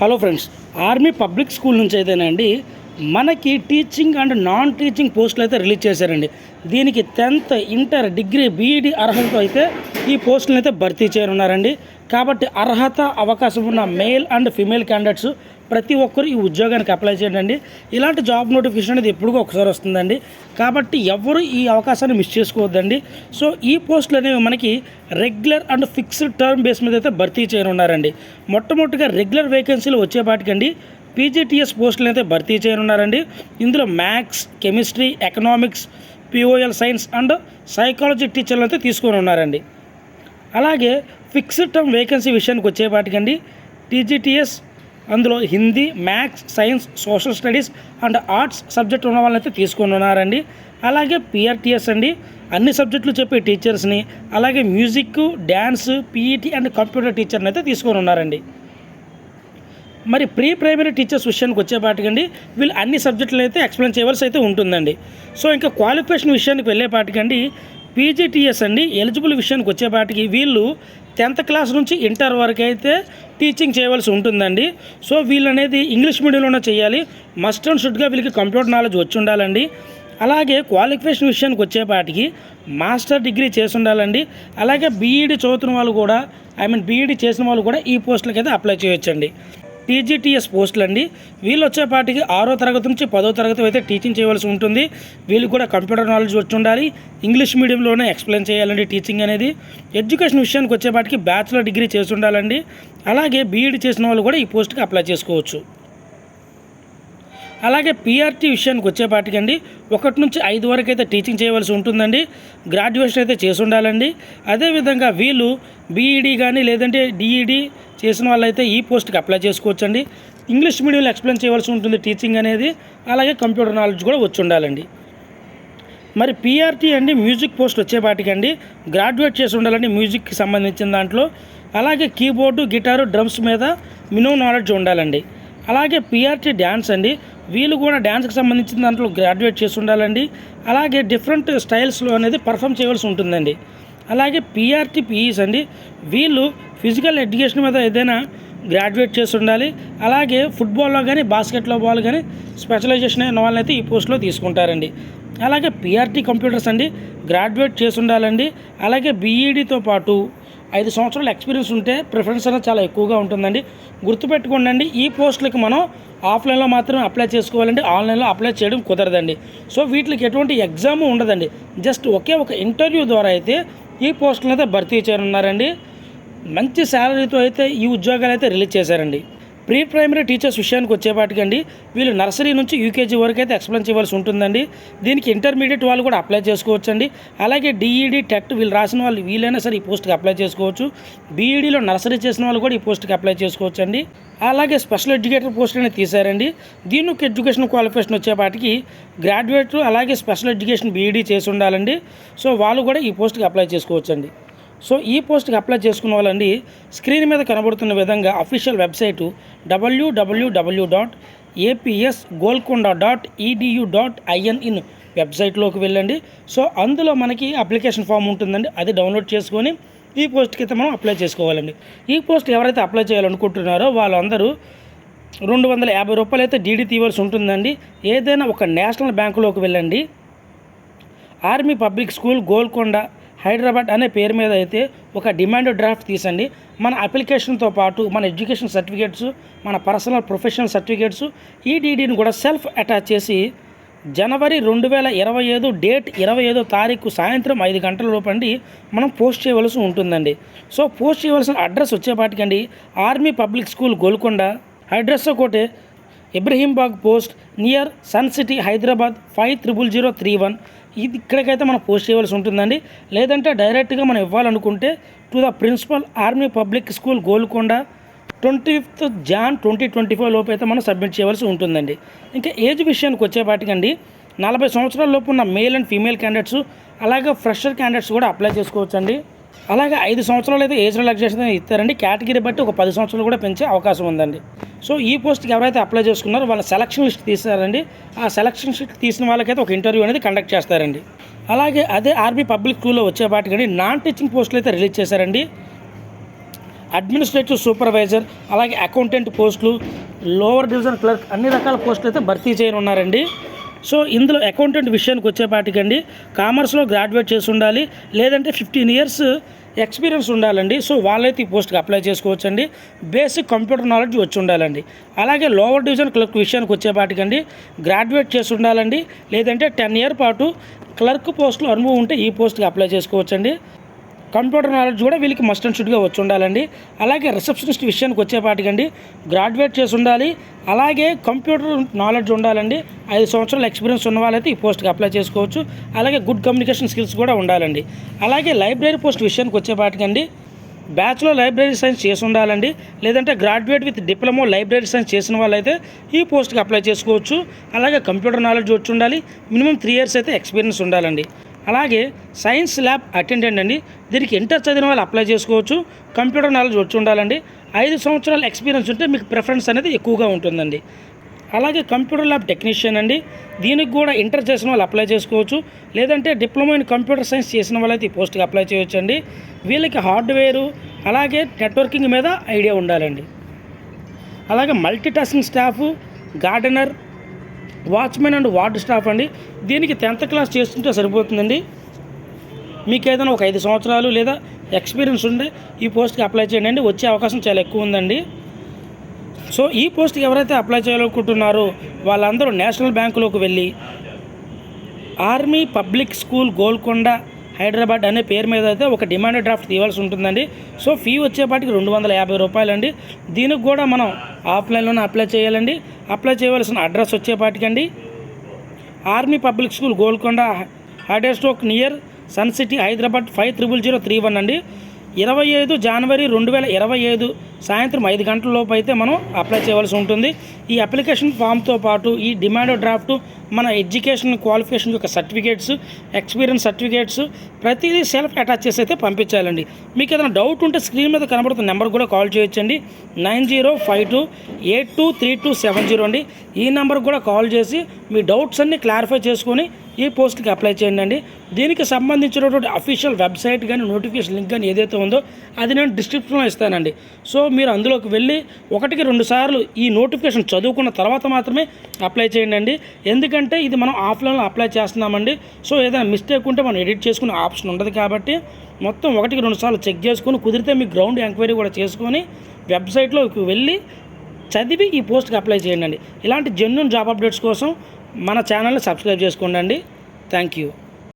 Hello friends, army public school నుంచి అయితేనండి మనకి టీచింగ్ అండ్ నాన్ టీచింగ్ పోస్టులు అయితే రిలీజ్ చేశారండి. దీనికి 10th, ఇంటర్, డిగ్రీ, బీఈడి అర్హతతో అయితే ఈ పోస్టులను అయితే భర్తీ చేయనున్నారండి. కాబట్టి అర్హత అవకాశం ఉన్న మేల్ అండ్ ఫిమేల్ క్యాండిడేట్స్ ప్రతి ఒక్కరు ఈ ఉద్యోగానికి అప్లై చేయండి. ఇలాంటి జాబ్ నోటిఫికేషన్ అనేది ఎప్పుడుగా ఒకసారి వస్తుందండి. కాబట్టి ఎవరు ఈ అవకాశాన్ని మిస్ చేసుకోవద్దండి. సో ఈ పోస్టులు అనేవి మనకి regular and fixed term base మీద అయితే భర్తీ చేయనున్నారండి. మొట్టమొదటిగా రెగ్యులర్ వేకెన్సీలు వచ్చేపాటికండి పీజీటీఎస్ పోస్టులు అయితే భర్తీ చేయనున్నారండి. ఇందులో maths, chemistry, economics, POL science and psychology టీచర్లు అయితే తీసుకొని ఉన్నారండి. అలాగే ఫిక్స్డ్ టర్మ్ వేకెన్సీ విషయానికి వచ్చేపాటికండి టీజీటీఎస్ అందులో Hindi, maths, science, social studies and arts subject ఉన్న వాళ్ళని అయితే తీసుకొని ఉన్నారండి. అలాగే పిఆర్టీఎస్ అండి అన్ని సబ్జెక్టులు చెప్పే టీచర్స్ని, అలాగే music, dance, PET and computer టీచర్ని అయితే తీసుకొని ఉన్నారండి. మరి ప్రీ ప్రైమరీ టీచర్స్ విషయానికి వచ్చేపాటికండి వీళ్ళు అన్ని సబ్జెక్టులు అయితే ఎక్స్ప్లెయిన్ చేయవలసి అయితే ఉంటుందండి. సో ఇంకా క్వాలిఫికేషన్ విషయానికి వెళ్ళేపాటికండి పీజీటీఎస్ అండి ఎలిజిబుల్ విషయానికి వచ్చేపాటికి వీళ్ళు 10th క్లాస్ నుంచి ఇంటర్ వరకు అయితే టీచింగ్ చేయవలసి ఉంటుందండి. సో వీళ్ళు అనేది ఇంగ్లీష్ మీడియంలోనే చేయాలి. మస్ట్ అండ్ షుడ్గా వీళ్ళకి కంప్యూటర్ నాలెడ్జ్ వచ్చి ఉండాలండి. అలాగే క్వాలిఫికేషన్ విషయానికి వచ్చేపాటికి మాస్టర్ డిగ్రీ చేసి ఉండాలండి. అలాగే బీఈడి చదువుతున్న వాళ్ళు కూడా బీఈడి చేసిన వాళ్ళు కూడా ఈ పోస్టులకి అయితే అప్లై చేయొచ్చండి. టీజీటీఎస్ పోస్టులు అండి వీళ్ళు వచ్చేపాటికి 6వ తరగతి నుంచి 10వ తరగతి అయితే టీచింగ్ చేయవలసి ఉంటుంది. వీళ్ళు కూడా కంప్యూటర్ నాలెడ్జ్ వచ్చి ఉండాలి. ఇంగ్లీష్ మీడియంలోనే ఎక్స్ప్లెయిన్ చేయాలండి టీచింగ్ అనేది. ఎడ్యుకేషన్ విషయానికి వచ్చేపాటికి బ్యాచిలర్ డిగ్రీ చేసి ఉండాలండి. అలాగే బీఈడి చేసిన వాళ్ళు కూడా ఈ పోస్ట్కి అప్లై చేసుకోవచ్చు. అలాగే పీఆర్టీ విషయానికి వచ్చేపాటికండి 1 నుంచి 5 వరకు అయితే టీచింగ్ చేయవలసి ఉంటుందండి. గ్రాడ్యుయేషన్ అయితే చేసి ఉండాలండి. అదేవిధంగా వీళ్ళు బీఈడి కానీ లేదంటే డిఈడి చేసిన వాళ్ళైతే ఈ పోస్ట్కి అప్లై చేసుకోవచ్చండి. ఇంగ్లీష్ మీడియంలో ఎక్స్ప్లెయిన్ చేయవలసి ఉంటుంది టీచింగ్ అనేది. అలాగే కంప్యూటర్ నాలెడ్జ్ కూడా వచ్చి ఉండాలండి. మరి పీఆర్టీ అండి మ్యూజిక్ పోస్ట్ వచ్చేపాటికండి గ్రాడ్యుయేట్ చేసి ఉండాలండి మ్యూజిక్కి సంబంధించిన దాంట్లో. అలాగే కీబోర్డు, గిటారు, డ్రమ్స్ మీద మినిమం నాలెడ్జ్ ఉండాలండి. అలాగే పీఆర్టీ డ్యాన్స్ అండి వీళ్ళు కూడా డ్యాన్స్కి సంబంధించిన దాంట్లో గ్రాడ్యుయేట్ చేసి ఉండాలండి. అలాగే డిఫరెంట్ స్టైల్స్లో అనేది పర్ఫామ్ చేయవలసి ఉంటుందండి. అలాగే పీఆర్టీ పీఈస్ అండి వీళ్ళు ఫిజికల్ ఎడ్యుకేషన్ మీద ఏదైనా గ్రాడ్యుయేట్ చేసి ఉండాలి. అలాగే ఫుట్బాల్లో కానీ బాస్కెట్లో బాల్ కానీ స్పెషలైజేషన్ అయిన వాళ్ళని అయితే ఈ పోస్ట్లో తీసుకుంటారండి. అలాగే పీఆర్టీ కంప్యూటర్స్ అండి గ్రాడ్యుయేట్ చేసి ఉండాలండి. అలాగే బీఈడితో పాటు 5 సంవత్సరాల ఎక్స్పీరియన్స్ ఉంటే ప్రిఫరెన్స్ అనేది చాలా ఎక్కువగా ఉంటుందండి. గుర్తుపెట్టుకోండి, ఈ పోస్టులకి మనం ఆఫ్లైన్లో మాత్రమే అప్లై చేసుకోవాలండి. ఆన్లైన్లో అప్లై చేయడం కుదరదండి. సో వీటికి ఎటువంటి ఎగ్జామ్ ఉండదండి. జస్ట్ ఒకే ఒక ఇంటర్వ్యూ ద్వారా అయితే ఈ పోస్టులను అయితే భర్తీ చేయనున్నారండి. మంచి శాలరీతో అయితే ఈ ఉద్యోగాలు అయితే రిలీజ్ చేశారండి. ప్రీ ప్రైమరీ టీచర్స్ విషయానికి వచ్చేపాటికండి వీళ్ళు నర్సరీ నుంచి యూకేజీ వరకు అయితే ఎక్స్ప్లెయిన్ చేయవలసి ఉంటుందండి. దీనికి ఇంటర్మీడియట్ వాళ్ళు కూడా అప్లై చేసుకోవచ్చండి. అలాగే డిఈడి, టెట్ వీళ్ళు రాసిన వాళ్ళు వీళ్ళైనా సరే ఈ పోస్ట్కి అప్లై చేసుకోవచ్చు. బీఈడీలో నర్సరీ చేసిన వాళ్ళు కూడా ఈ పోస్ట్కి అప్లై చేసుకోవచ్చండి. అలాగే స్పెషల్ ఎడ్యుకేటర్ పోస్ట్ అనేది తీశారండి. దీనికి ఎడ్యుకేషన్ క్వాలిఫికేషన్ వచ్చేపాటికి గ్రాడ్యుయేట్ అలాగే స్పెషల్ ఎడ్యుకేషన్ బీఈడీ చేసి ఉండాలండి. సో వాళ్ళు కూడా ఈ పోస్ట్కి అప్లై చేసుకోవచ్చండి. సో ఈ పోస్ట్కి అప్లై చేసుకున్న వాళ్ళండి స్క్రీన్ మీద కనబడుతున్న విధంగా అఫీషియల్ వెబ్సైటు www.apsgolconda.edu.in వెబ్సైట్లోకి వెళ్ళండి. సో అందులో మనకి అప్లికేషన్ ఫామ్ ఉంటుందండి. అది డౌన్లోడ్ చేసుకొని ఈ పోస్ట్కి అయితే మనం అప్లై చేసుకోవాలండి. ఈ పోస్ట్ ఎవరైతే అప్లై చేయాలనుకుంటున్నారో వాళ్ళందరూ ₹250 అయితే డీడీ తీయవలసి ఉంటుందండి. ఏదైనా ఒక నేషనల్ బ్యాంకులోకి వెళ్ళండి. Army public school, Golconda, Hyderabad అనే పేరు మీద అయితే ఒక డిమాండ్ డ్రాఫ్ట్ తీసండి. మన అప్లికేషన్తో పాటు మన ఎడ్యుకేషన్ సర్టిఫికేట్స్, మన పర్సనల్ ప్రొఫెషనల్ సర్టిఫికేట్స్ ఈ డీడీని కూడా సెల్ఫ్ అటాచ్ చేసి జనవరి 2025 డేట్ 25వ తారీఖు సాయంత్రం 5 గంటల లోపండి మనం పోస్ట్ చేయవలసి ఉంటుందండి. సో పోస్ట్ చేయవలసిన అడ్రస్ వచ్చేపాటికండి army public school, Golconda. Address ఒకటి Ibrahimbagh post near Sun City, Hyderabad 500031. ఇక్కడికైతే మనం పోస్ట్ చేయవలసి ఉంటుందండి. లేదంటే డైరెక్ట్గా మనం ఇవ్వాలనుకుంటే to the principal army public school, Golconda 25th Jan 2025 లోపు అయితే మనం సబ్మిట్ చేయవలసి ఉంటుందండి. ఇంకా ఏజ్ విషయానికి వచ్చేపాటికండి 40 సంవత్సరాల లోపు ఉన్న మేల్ అండ్ ఫీమేల్ క్యాండిడేట్స్ అలాగే ఫ్రెషర్ క్యాండిడేట్స్ కూడా అప్లై చేసుకోవచ్చండి. అలాగే 5 సంవత్సరాలు అయితే ఏజ్ రిలాక్సేషన్ ఇస్తారండి. కేటగిరీ బట్టి ఒక 10 సంవత్సరాలు కూడా పెంచే అవకాశం ఉందండి. సో ఈ పోస్ట్కి ఎవరైతే అప్లై చేసుకున్నారో వాళ్ళ సెలక్షన్ లిస్ట్ తీస్తారండి. ఆ సెలక్షన్ లిస్ట్ తీసిన వాళ్ళకైతే ఒక ఇంటర్వ్యూ అనేది కండక్ట్ చేస్తారండి. అలాగే అదే ఆర్మీ పబ్లిక్ స్కూల్లో వచ్చేపాటికండి నాన్ టీచింగ్ పోస్టులు అయితే రిలీజ్ చేశారండి. అడ్మినిస్ట్రేటివ్ సూపర్వైజర్, అలాగే అకౌంటెంట్ పోస్టులు, లోవర్ డివిజన్ క్లర్క్ అన్ని రకాల పోస్టులు అయితే భర్తీ చేయనున్నారండి. సో ఇందులో అకౌంటెంట్ విషయానికి వచ్చేపాటికండి కామర్స్లో గ్రాడ్యుయేట్ చేసి ఉండాలి, లేదంటే 15 years ఎక్స్పీరియన్స్ ఉండాలండి. సో వాళ్ళైతే ఈ పోస్ట్కి అప్లై చేసుకోవచ్చండి. బేసిక్ కంప్యూటర్ నాలెడ్జ్ వచ్చి ఉండాలండి. అలాగే లోవర్ డివిజన్ క్లర్క్ విషయానికి వచ్చేపాటికండి గ్రాడ్యుయేట్ చేసి ఉండాలండి, లేదంటే 10 years పాటు క్లర్క్ పోస్టులో అనుభవం ఉంటే ఈ పోస్ట్కి అప్లై చేసుకోవచ్చండి. కంప్యూటర్ నాలెడ్జ్ కూడా వీళ్ళకి మస్ట్ అండ్ షుడ్గా వచ్చి ఉండాలండి. అలాగే రిసెప్షనిస్ట్ విషయానికి వచ్చేపాటికండి గ్రాడ్యుయేట్ చేసి ఉండాలి, అలాగే కంప్యూటర్ నాలెడ్జ్ ఉండాలండి. 5 సంవత్సరాల ఎక్స్పీరియన్స్ ఉన్న వాళ్ళైతే ఈ పోస్ట్కి అప్లై చేసుకోవచ్చు. అలాగే గుడ్ కమ్యూనికేషన్ స్కిల్స్ కూడా ఉండాలండి. అలాగే లైబ్రరీ పోస్ట్ విషయానికి వచ్చేపాటికండి బ్యాచులర్ లైబ్రరీ సైన్స్ చేసి ఉండాలండి, లేదంటే graduate with diploma library science చేసిన వాళ్ళైతే ఈ పోస్ట్కి అప్లై చేసుకోవచ్చు. అలాగే కంప్యూటర్ నాలెడ్జ్ వచ్చి ఉండాలి, మినిమం 3 years అయితే ఎక్స్పీరియన్స్ ఉండాలండి. అలాగే సైన్స్ ల్యాబ్ అటెండెంట్ అండి, దీనికి ఇంటర్ చదివిన వాళ్ళు అప్లై చేసుకోవచ్చు. కంప్యూటర్ నాలెడ్జ్ వచ్చి ఉండాలండి. 5 సంవత్సరాల ఎక్స్పీరియన్స్ ఉంటే మీకు ప్రిఫరెన్స్ అనేది ఎక్కువగా ఉంటుందండి. అలాగే కంప్యూటర్ ల్యాబ్ టెక్నీషియన్ అండి, దీనికి కూడా ఇంటర్ చేసిన వాళ్ళు అప్లై చేసుకోవచ్చు, లేదంటే డిప్లొమా ఇన్ కంప్యూటర్ సైన్స్ చేసిన వాళ్ళైతే ఈ పోస్ట్కి అప్లై చేయొచ్చు అండి. వీళ్ళకి హార్డ్వేరు అలాగే నెట్వర్కింగ్ మీద ఐడియా ఉండాలండి. అలాగే multitasking staff, gardener, watchmen and ward staff అండి, దీనికి 10th class చేస్తుంటే సరిపోతుందండి. మీకు ఏదైనా ఒక 5 సంవత్సరాలు లేదా ఎక్స్పీరియన్స్ ఉంటే ఈ పోస్ట్కి అప్లై చేయండి. వచ్చే అవకాశం చాలా ఎక్కువ ఉందండి. సో ఈ పోస్ట్కి ఎవరైతే అప్లై చేయాలనుకుంటున్నారో వాళ్ళందరూ నేషనల్ బ్యాంకులోకి వెళ్ళి army public school Golconda Hyderabad అనే పేరు మీద అయితే ఒక డిమాండ్ డ్రాఫ్ట్ తీయాల్సి ఉంటుందండి. సో ఫీ వచ్చేపాటికి 250 రూపాయలండి. దీనికి కూడా మనం ఆఫ్లైన్లోనే అప్లై చేయాలండి. అప్లై చేయవలసిన అడ్రస్ వచ్చేపాటికండి ఆర్మీ పబ్లిక్ స్కూల్ గోల్కొండ, హైడెస్టోక్ నియర్ సన్ సిటీ, హైదరాబాద్ 500331 అండి. 25 జనవరి 2025 సాయంత్రం 5 గంటల లోపు అయితే మనం అప్లై చేయవలసి ఉంటుంది. ఈ అప్లికేషన్ ఫామ్తో పాటు ఈ డిమాండ్ డ్రాఫ్ట్, మన ఎడ్యుకేషన్ క్వాలిఫికేషన్ యొక్క సర్టిఫికేట్స్, ఎక్స్పీరియన్స్ సర్టిఫికేట్స్ ప్రతిదీ సెల్ఫ్ అటాచ్ చేసి అయితే పంపించాలండి. మీకు ఏదైనా డౌట్ ఉంటే స్క్రీన్ మీద కనబడుతున్న నెంబర్ కూడా కాల్ చేయొచ్చండి. 9052823270 అండి. ఈ నెంబర్కి కూడా కాల్ చేసి మీ డౌట్స్ అన్నీ క్లారిఫై చేసుకొని ఈ పోస్ట్కి అప్లై చేయండి అండి. దీనికి సంబంధించినటువంటి అఫీషియల్ వెబ్సైట్ కానీ నోటిఫికేషన్ లింక్ కానీ ఏదైతే ఉందో అది నేను డిస్క్రిప్షన్లో ఇస్తానండి. సో మీరు అందులోకి వెళ్ళి 1-2 సార్లు ఈ నోటిఫికేషన్ చదువుకున్న తర్వాత మాత్రమే అప్లై చేయండి. ఎందుకంటే ఇది మనం ఆఫ్లైన్లో అప్లై చేస్తున్నామండి. సో ఏదైనా మిస్టేక్ ఉంటే మనం ఎడిట్ చేసుకునే ఆప్షన్ ఉండదు కాబట్టి మొత్తం 1-2 సార్లు చెక్ చేసుకొని కుదిరితే మీ గ్రౌండ్ ఎంక్వైరీ కూడా చేసుకొని వెబ్సైట్లోకి వెళ్ళి చదివి ఈ పోస్ట్కి అప్లై చేయండి. ఇలాంటి జెన్యూన్ జాబ్ అప్డేట్స్ కోసం మన ఛానల్ని సబ్స్క్రైబ్ చేసుకోండి. Thank you.